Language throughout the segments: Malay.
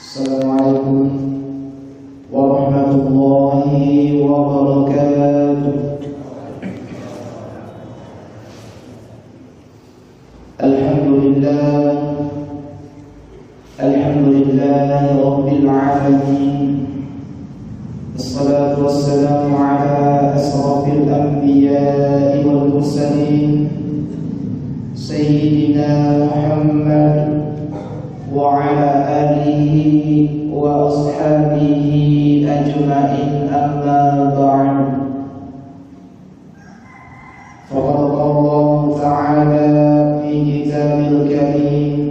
Assalamualaikum warahmatullahi wabarakatuh. Alhamdulillahi rabbil alamin. Wassalatu wassalamu ala asrafil anbiya'i wal mursalin Sayyidina Muhammad wa ala alihi wa ashabihi ajma'in, amma ba'd. Faqad qala ta'ala fi kitabil karim,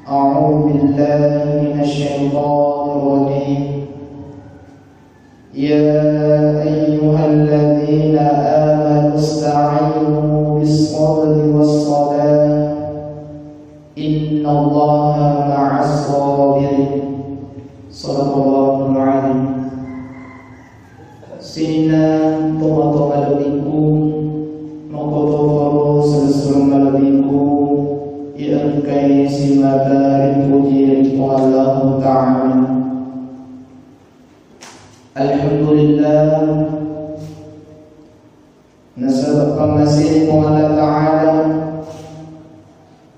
a'udzu billahi minasy syaithanir rajim. Ya ayyuhalladzina amanu ista'inu bis-sabri was-salah, innallaha ma'as sabirin. Shadaqallahul azim. Sina tomato malabiku nokoto faro sesuatu malabiku yang kai simadari puji Allah Ta'ala. Alhamdulillah, nasabah pengasih Allah Ta'ala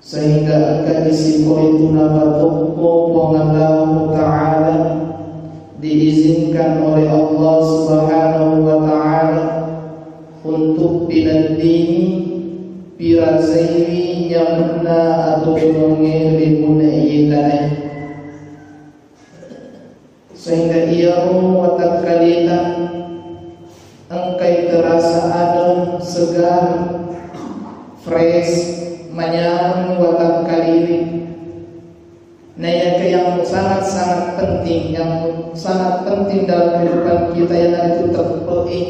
sehingga akan disiko itu nabatoko Allah Ta'ala diizinkan oleh Allah Subhanahu wa Ta'ala untuk binandini pirazairi nyamna atau mengiri munayyitaneh, sehingga ia watak kalita engkai terasa adem, segar, fresh, menyambung watak kalili. Naya yang sangat-sangat penting, yang sangat penting dalam kehidupan kita yang itu terpenuhi.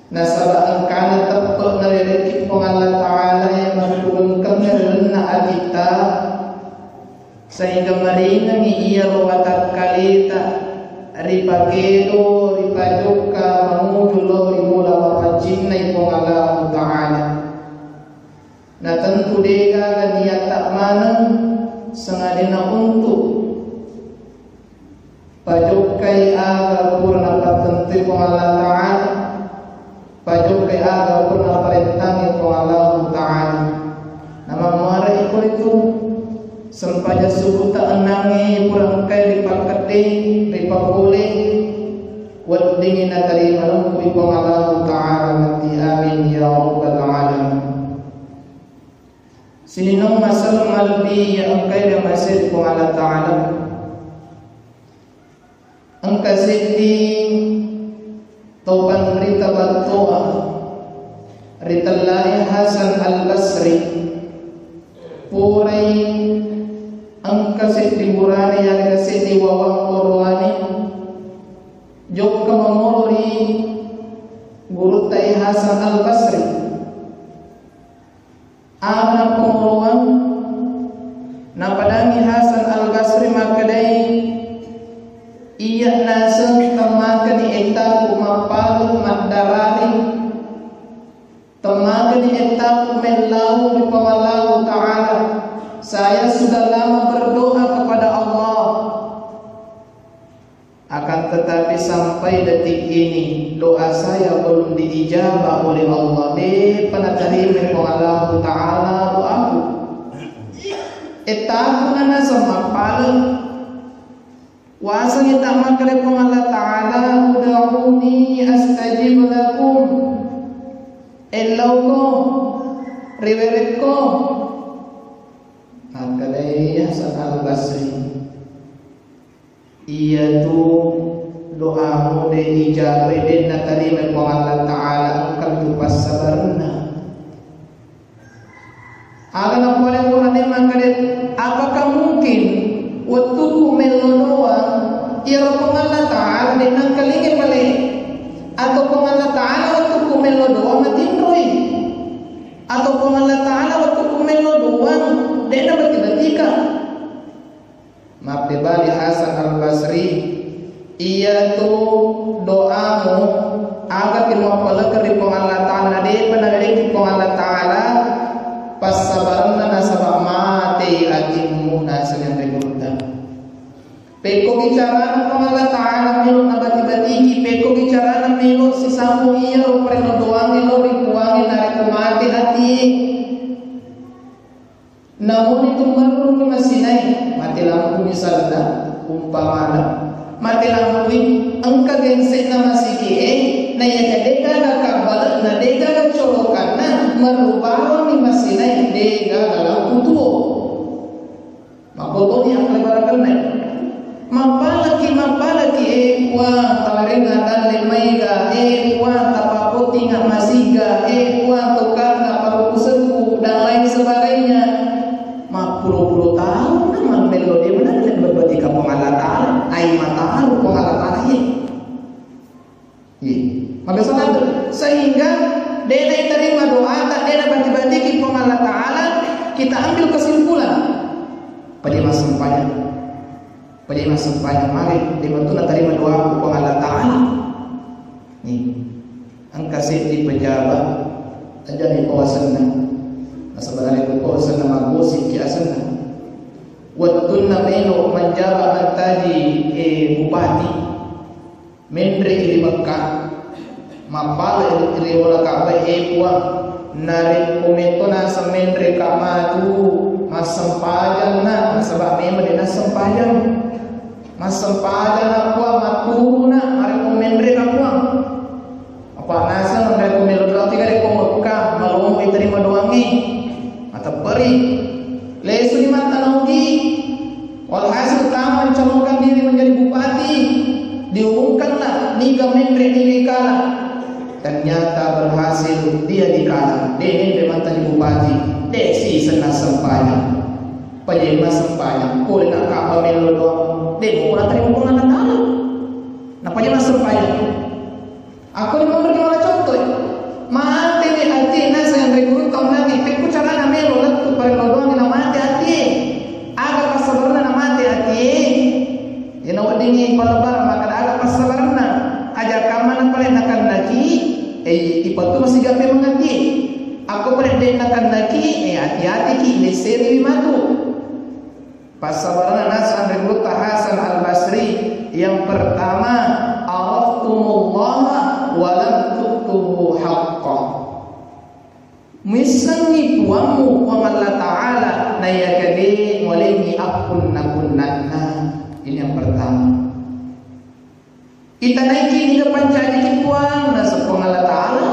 Nasabah engkana terpenuhi dari Allah Ta'ala yang menurunkan rena adita, sehingga meringangi ia watak kalita ripakedo ripaduka mamudulo rimula wapajinna ipong Allah Ta'ala. Nah tentu deka niat tak mana sengadina untuk pajukai aga purna patenti Allah Ta'ala, pajukai aga purna parentangi Allah Ta'ala. Nama muara itu sempaja suku tak enangi purang kai ripakati ripakuli wat dingin atari malam ipong Allah Ta'ala nanti, amin ya rabbal alamin. Sininong masalah malbi yang engkau yang masih pun Allah Ta'ala engkau sidi tauban rita batoa ritallahi Hasan al-Basri purai engkau sidi burani yang sidi wawang korwani jokka memori guru tai Hasan al-Basri anak penguruan napadangi Hasan al-Basri makadai iya nasa tamakani etaku mapalu mandarari tamakani etaku melau di Allah Ta'ala. Saya sudah lama berdoa kepada Allah, akan tetapi sampai detik ini doa saya belum diijabah oleh Allah. Di penatarim Allah Ta'ala doaku etaku nana sama paling wasang itama kare Allah Ta'ala udahuni astajib lakum elauko riwayatko akalai Hasan al-Basri ia tu doamu dijawab dan natarima Allah Ta'ala engkau tu pas sabarna. Akan apa yang Quran ini mengatakan, apakah mungkin waktu melodoa ia Allah Ta'ala dengan kelingi balik atau Allah Ta'ala waktu melodoa matindroi atau Allah Ta'ala waktu melodoa dengan bertiba-tiba. Maaf bali Hasan al-Basri ia tu doamu agar kita apalagi dari Allah Ta'ala de panadari Allah Ta'ala pas sabarna nasabah mati atimmu nasan yang regulta Peko bicara ng Allah Ta'ala milo na bati-batiki. Peko bicara ng milo si Samu iya o prenodoangin o ripuangin na rikumati hati. Namun itu marunong ni masinay. Mati lampu misalnya umpamana. Mati lampu ang kagense na masiki na yakadeka na kabal na deka na colokan na marubaho ni masinay deka na lampu tuo. Makoto ni ang kalibarakal na mapalaki kuang talaringa dan lemaiga kuang tapapoti nga masiga kuang tukar nga parupusenku dan lain sebagainya. Mapuluh-puluh tahun naman melodi benar dan berbagi ke pengalatan ay mataharu pengalatan maka salat sehingga dena terima doa tak dena bati-bati ke pengalatan Ta'ala kita ambil kesimpulan pada masa sempanya mari dibantu terima doa ku Allah Ta'ala ni ang kasih di pejabat aja ni kawasan sebenarnya ku kawasan magosip ki asana wattuna meno manjaba mantaji bupati mendre di Mekah mapal ili wala ka kuang nari komento na sa mendre ka matu masampajan na sebab memang dia sampajan masampajan apa matuna ari komendre ka kuang apa nasa nang komelo dati ka ko Mekah malum terima doangi atau beri lesu di mata naugi walhasil taman calonkan diri menjadi bupati diumumkanlah niga mendre ni kala ternyata berhasil dia dikalah dia mantan bupati desi senang sempanya pajema sempanya boleh nak apa melo doang dia mau terima pengalan Allah nah pajema sempanya aku mau bagaimana contoh mati di hati nasa yang rekrutong lagi peku cara na melo letu pada doang na mati hati aga pasabarna na mati hati ina wadingi palabar maka aga pasabarna aja kamana paling akan lagi ipatu masih gape mengerti aku paling denakan lagi hati-hati ki leseri matu pasabarna nasan rekrut Hasan Al-Basri yang pertama araftumullah wa lam tuktubu haqqan misangi puamu wa Allah Ta'ala na yakade walengi akun nakunanna ini yang pertama kita naiki ni panjadi kipuan na sepong Allah Ta'ala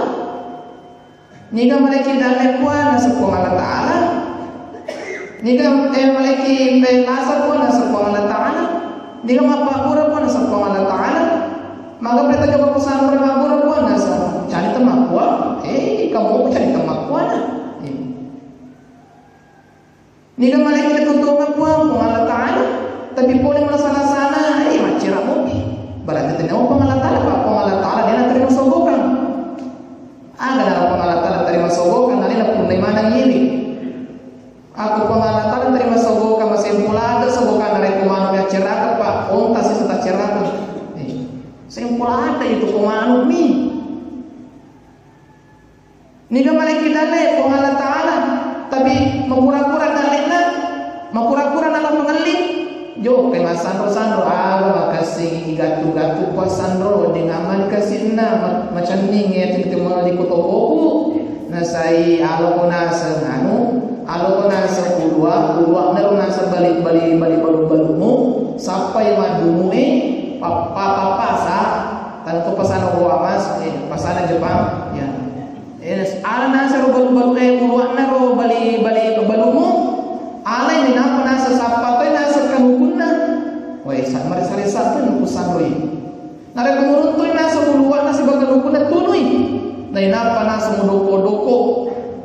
niga malaki dalai puan na sepong Allah Ta'ala niga malaki pelasa puan na sepong Allah Ta'ala niga mapapura puan na sepong Allah Ta'ala maka kita coba pesan bermapura puan na sa cari temak puan kamu cari temak puan niga malaki tutup puan Allah Ta'ala tapi boleh masalah-sana macira mobi berarti tidak mau pengalatan apa pengalatan dia nak terima sogokan ada dalam pengalatan terima sogokan nanti nak pun mana ini aku pengalatan terima sogokan masih pula ada sogokan dari kumano yang cerah pak ontas itu tak cerah sempul ada itu kumano mi ni gamale kita le pengalatan tapi mengura-kura dalena mengura-kura dalam mengeling jo kay masandro-sandro makasih gatu-gatu pa sandro din aman kasi na machaning yatin timo di kutobo na say alo ko na sa ulwa na ro na sa balik balu mo sapay madumo papasa tanto pasano ko amas pasana Jepang ya ala na sa balu ulwa na ro balik balu mo alay din ako nasa sapatoy nasa kahukun na way sari satu ng kusanoy nare kumuruntoy nasa buluan na si bagalukun na tunoy na inapa nasa mudoko-doko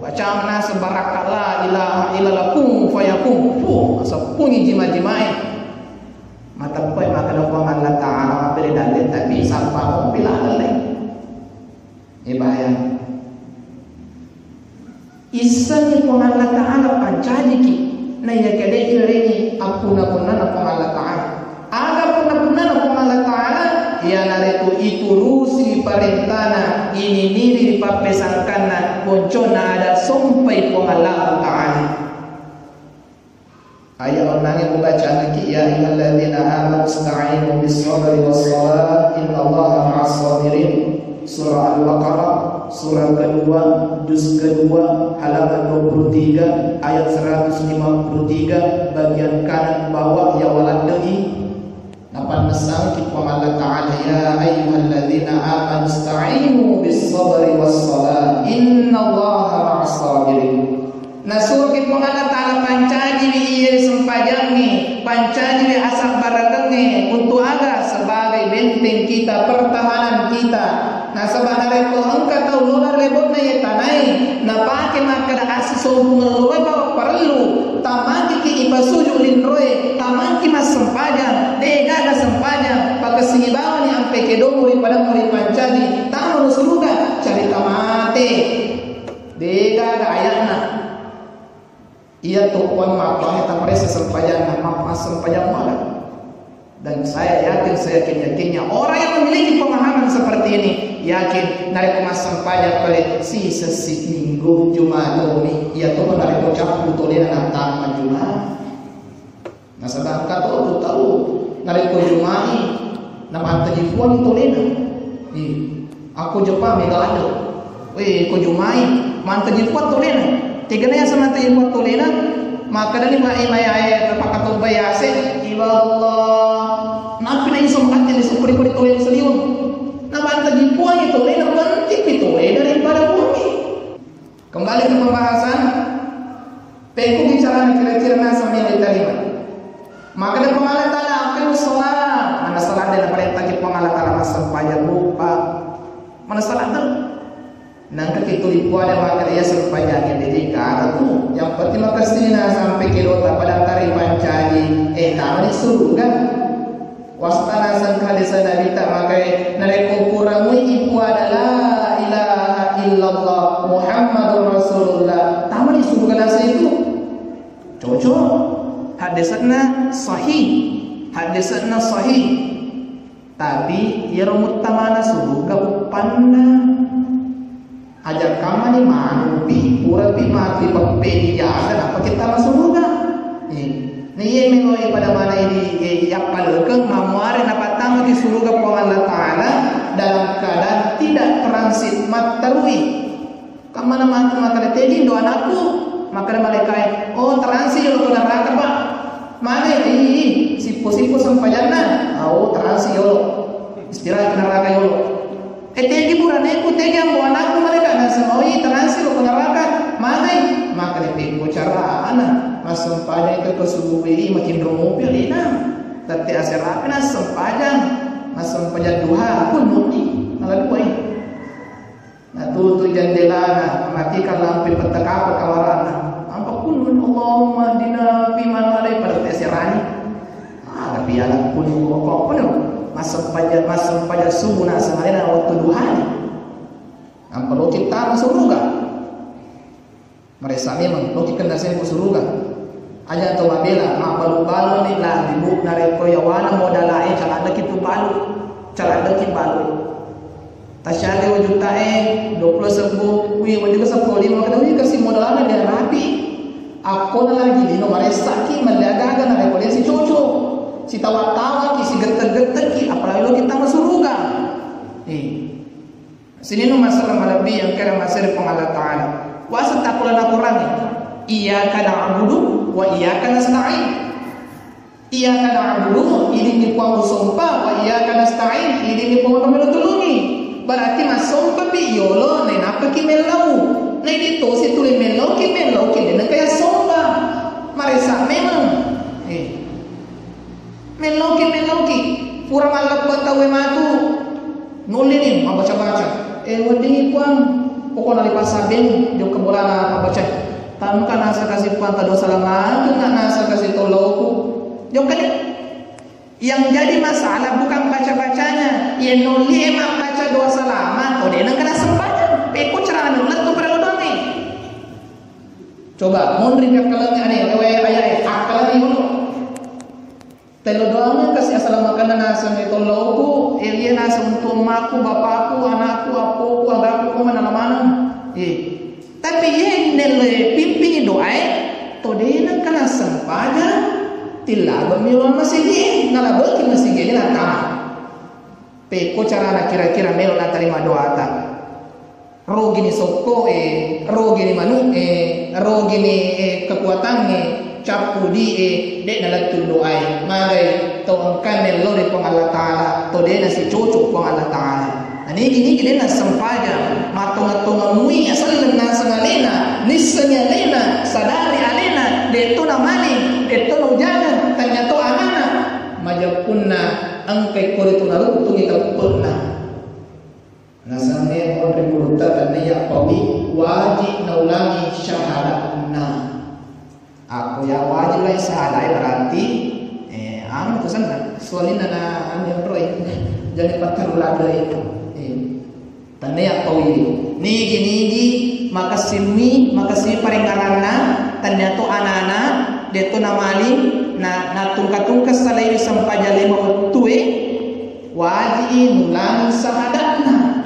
baca nasa barakala ilalakum fayakum asa pungi jima-jimai matapoy makalapuang Allah Ta'ala mapili dalil tapi sampa mo pilalay bahaya isa ni po Allah Ta'ala pancadi ki na yakade irengi apuna-puna na pong Allah Ta'ala aga puna-puna na pong Allah Ta'ala ya nareto iturusi parentana ininiri papesangkan na ponco na ada sumpay pong Allah Ta'ala ayaw nangin bacaan lagi, ya ayyuhalladzina amanu ista'inu bis-sabri was-salat innallaha ma'as-sabirin. Surah Al-Baqarah, surah kedua, juz kedua, halaman 23, ayat 153, bagian kanan bawah ya waladhi. Napan mesang kita Allah Ta'ala, ya ayyuhalladzina amanu ista'inu bis-sabri was-salat innallaha ma'as-sabirin. Nah surah kita Allah Ta'ala pancaji iya sempajangi, pancaji asal baradengi untuk aga sebagai benteng kita, pertahanan kita. Nah sebenarnya kau engkau tahu lolar lebotnya ya tanai. Nah pakai maka asal sombong lolar bawa perlu. Tamaki ki ibasuju linroe, tamaki mas sempajan, dega ada sempajan. Pakai sini bawa ni ampe kedomo pada muri pancaji. Tamu surga cari tamate, dega ada ayatna. Ia tuan mapang tak merasa sempajan, mapang sempajan mana? Dan saya yakinnya orang yang memiliki pemahaman seperti ini yakin narik mas sempajan pada si sesik minggu Jumat ini ia tuh narik bocah putulin nantang Jumat. Nah sedangkan tuh tahu narik Jumat nama antaji puan putulin. Aku Jepang megalado. Ko Jumat mantaji puan putulin. Tiganya sama tayo buat tulina, maka dari maya terpakat bayase, iba Allah, napi na isong atin isukuri tulin seliun, nabanta di puan itu tulina bantik itu daripada bumi. Kembali ke pembahasan, peko bicara kira-kira nasa yang diterima. Maka dari pengalat tala akan sholat, mana sholat dan perintah di pengalat tala masam pajak lupa, mana sholat tu? Nangka itu lipu ada maka dia sepanjangnya dedika tu yang penting makasina sampai kilota pada tari pancaji taman surga wastana sangka desa nabi tak makai nareko kuramu ibu adalah ilaha illallah Muhammadur Rasulullah taman surga nasa itu cocok hadisatna sahih tapi ya rumut tamana surga panna ajar kamani manupi pura pi mati pape dijaga apa kita masuk surga ni ye menoi pada mana ini yapal ke mamuare napatang di surga po Allah Taala dalam keadaan tidak transit matarui kamana maka tegi do anakku maka malaikat transit yo ke neraka Pak mana ini sipo sampajana transit yo istirahat ke neraka yo tegi buraneku tegi ambo anakku mereka nasamoi transit ke neraka manai maka dipikir cara anak masam pada itu kesubuhi makin rumupil ina tapi aserapi nasam pajan duha pun mudi ala dua ini nah tutu jendela matikan lampu petaka kawarana ampun Allahumma dina fiman alai pada aserani tapi anak pun pokok pun masam pajan subuh nasa malena waktu duhani perlu kita masuk surga mereka memang logika dasarnya masuk surga aja tu mabela balu ni lah dibuk nareko yawana modalae cara ada kitu balu tasyali wajutae 20 sebu wi wajib 10 maka wi kasih modalana dia rapi aku lagi di nomor saki melaga nareko dia si cucu si tawa-tawa ki si geter-geter ki apalagi lo kita masuk surga sini nu masalah malabi yang kena masalah pengalat Ta'ala wasa takulan Al-Quran iyyaka na'budu wa iyyaka nasta'in iyyaka na'budu ini ni pau sumpah wa iyyaka nasta'in ini ni pau tulungi berarti masumpa pi yolo na napa ki melau na dito si tuli melau ki na kaya sumpah marisa memang melau ki pura malap tawe matu nulinin mabaca-baca wadini kuang pokok nali pasabin di kebolana mabaca tanpa nasa kasih puan tado salaman tu nasa kasih toloku jauh kan yang jadi masalah bukan baca-bacanya yang nuli emang baca doa salaman dia nak kena sembahyang peko cerana nulat tu pada doa ni coba mun ringgak kalangnya ni ayat akal ni dulu telo doanya kasih asal makanan nasa ni toloku elia nasa untuk maku bapakku anakku apuku agakku mana-mana tapi yang nilai pimpin doa to dia nak kena sempadan Tila milo masigi nalabaki masigi ni natama. Peko cara na kira-kira melo na terima doa ta. Rogi ni soko rogi ni manu rogi ni kekuatan ni capu di dek nalatul doa magai to angkan melo di pong Allah Taala to de na si cucu pong Allah Taala. Ani gini na sampaja matung-matung mui asal na sangalena nisanya lena sadari alena de to na mali de to na ujanan tanya to anana majapunna angkai koritu narutungi kapurna nasane on ributa tanya pawi wajib naulangi syahadatna aku ya wajib lai syahadat berarti anu pesan soalnya na anu roy jadi patarulada itu tanya pawi nigi makasih parengarana tanya to anana deto namali na tungka-tungka salai sampajale mawtue wajib nulang sahadatna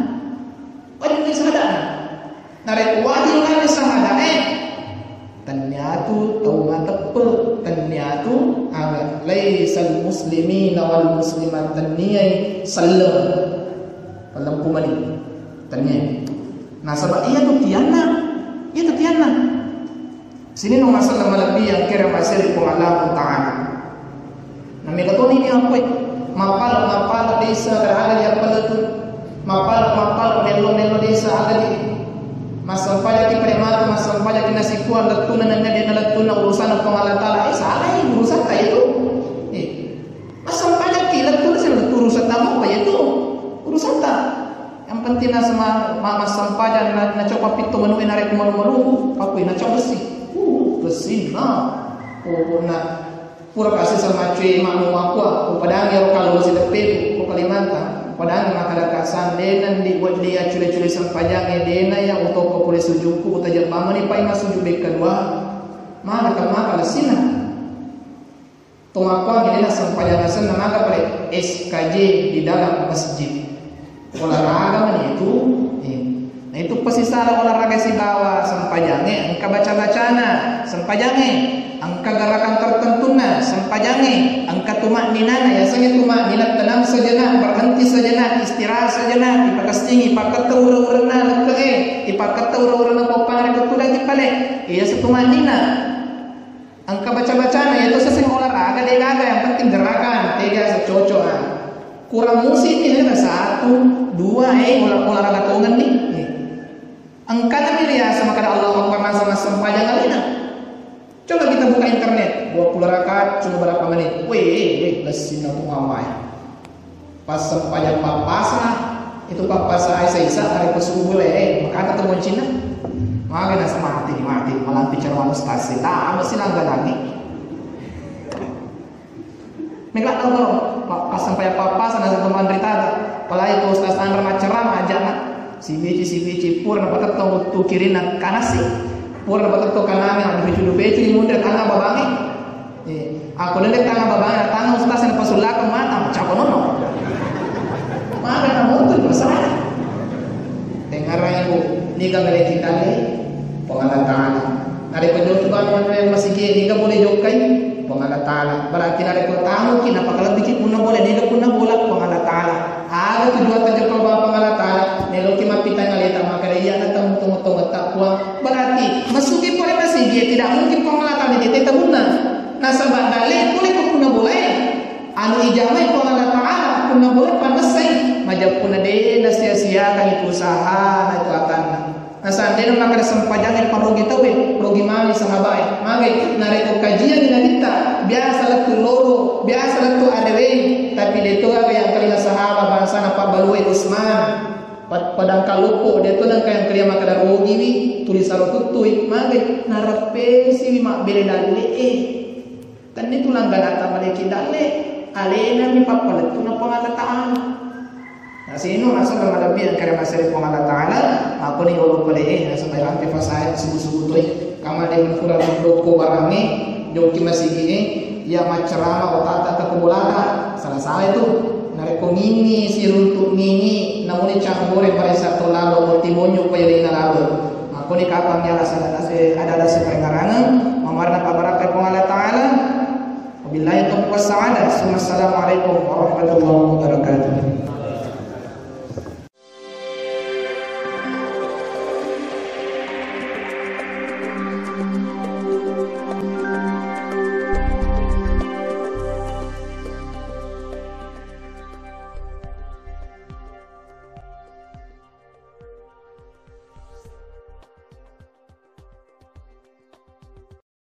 wajib sahadatna narek wajib nulang sahadat tanyatu tau matepe tanyatu agak laisal muslimina wal muslimat taniyai sallam dalam kumani tanya nah sebab iya tu tiana sini no masalah lebih yang kira masih di Allah Taala. Nah mereka ni apa? Mapal desa kerana yang peletun, mapal melo desa ada di masa pajak di prematu, masa pajak di nasi kuah letunan dan dia letunan urusan Allah Taala. Salah urusan tak itu. Masa pajak di letunan saya urusan tamu apa itu? Urusan tak. Yang penting sama masa pajak na coba pitu menu narik malu aku na coba bersih pura kasih sama cuy makmu aku padang ya kalau si tepi ko Kalimantan padang makadakasan denan dibuat dia curi-curi sampajang dena yang untuk ko boleh sujuku utajab mama ni pai masujuk kedua maka sina tumakwa gini sampajang asan maka pada SKJ di dalam masjid olahraga itu nah itu pesisa olahraga si bawa sampajangnya angka baca-bacana sampajangnya angka gerakan tertentuna sampajangnya angka tumak ninana ya sangnya tumak ninat tenang sejenak berhenti sejenak istirahat sejenak ipakastingi ipakat urang-urang leke ipakat urang-urang popang ketuda dipale iya setumak nina angka baca-bacana itu sesing olahraga degaga yang penting gerakan tiga secocokan kurang musik ini ada 1 2 olahraga tongan nih angka nabi ya sama kada Allah Akbar sama sampajang alina. Coba kita buka internet 20 rakaat cuma berapa menit. Weh, lesina tu awai. Pas sampajang papasna itu papasa Aisyah hari kesubuh boleh maka ketemu Cina. Maka dah mati malam bicara manustasi. Tak mesti langgar lagi. Mereka tahu kalau pas sampai papasan ada teman cerita. Palai itu Ustaz Andra maceram aja nak. Si bici pur na patat tu kiri na kanasi pur na patat tu kanami na bicu beci di mundar tanga babangi aku nende tanga babangi tanga ustaz na pasulak mata macam nono maka na mutul masalah dengar ibu ni ka mere kita ni pengalat Taala nare penjodohan yang masih ni ka boleh jokai pengalat Taala berarti nare ko tamu kina pakalat dikit pun boleh ni ka pun bolak pengalat Taala ada tujuan terjangkau pengalat Taala neloki mapita ngalita maka dia datang tunggu tak puang berarti masuki boleh masih dia tidak mungkin pengalatan dia tidak guna nasabah dalil boleh kuna boleh anu ijamai pengalat Taala kuna boleh panasai majap kuna de sia-sia kan itu usaha itu akan nasandena maka sampajang parogi tawe rogi mali sahabat magai nareto kajian dina kita biasa latu loro biasa latu adewe tapi dia tu yang kelima sahabat bangsa na Pak Balue Usman padang kalupo dia tu nang kaya kelima kada rogi wi tulis sarotutui magai narape si mak bele dalle kan itu langgan ata maleki dalle alena mi papalet tu na pangalat Taala. Nah sino masuk dalam lebih yang karena masih pengalat Taala aku ni ulun boleh sampai rantai fasai subuh-subuh tu kama dia menkurang doko barangi joki masih gini ya macerama otata kebulana salah itu nareko ngini si runtuk ngini namun campur pada satu lalu timonyo paya dengan lalu aku ni kapang ya ada sepengarangan mamarna pabaraka pengalat Taala Wabillahi taufiq was sa'adah. Assalamualaikum warahmatullahi wabarakatuh.